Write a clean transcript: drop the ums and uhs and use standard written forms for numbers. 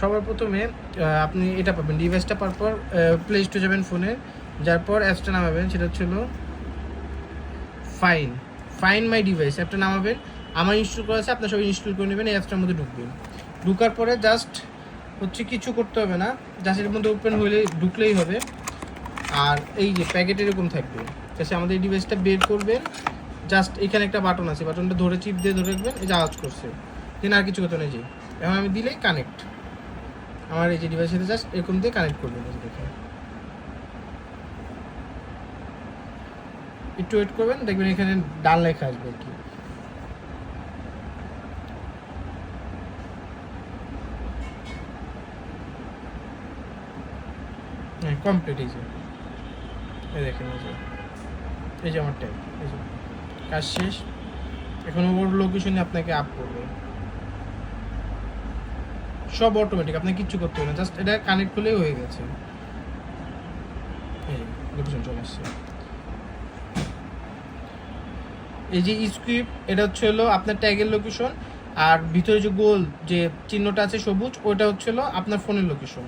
সবার প্রথমে আপনি এটা পাবেন, ডিভাইসটা পাওয়ার পর প্লে স্টোরে যাবেন ফোনে, যার পর অ্যাপসটা নামাবেন, সেটা হচ্ছিল ফাইন মাই ডিভাইস অ্যাপটা নামাবেন। আমার ইনস্টল করা আছে, আপনার সবাই ইনস্টল করে নেবেন। এই অ্যাপসটার মধ্যে ঢুকবেন, ঢুকার পরে জাস্ট হচ্ছে কিছু করতে হবে না, জাস্ট এর মধ্যে ওপেন হলে ঢুকলেই হবে। আর এই যে প্যাকেট এরকম থাকবে, জাস্ট আমাদের এই ডিভাইসটা বের করবেন, জাস্ট এখানে একটা বাটন আছে, বাটনটা ধরে চিপ দিয়ে ধরে রাখবেন, এই যে আওয়াজ করছে, দেন আর কিছু করতে নেই। যে এখন আমি দিলেই কানেক্ট, আমার এই যে ডিভাইসের সাথে জাস্ট এরকম দিয়ে কানেক্ট করবেন। দেখেন, একটু ওয়েট করবেন, দেখবেন এখানে ডান লেখা আসবে আর কি। হ্যাঁ, কমপ্লিট। এই দেখেন, এই যে আমার ট্যাগ, এই যে কাজ শেষ। এখন ওর লোকেশনে আপনাকে আপ করবে, সব অটোমেটিক, আপনাকে কিচ্ছু করতে হবে না, জাস্ট এটা কানেক্ট হলেই হয়ে গেছে। এই লোকেশন চলে আসছে। এই যে স্ক্রিপ্ট, এটা হলো আপনার ট্যাগের লোকেশন, আর ভিতরে যে গোল যে চিহ্নটা আছে সবুজ, ওটা হলো আপনার ফোনের লোকেশন।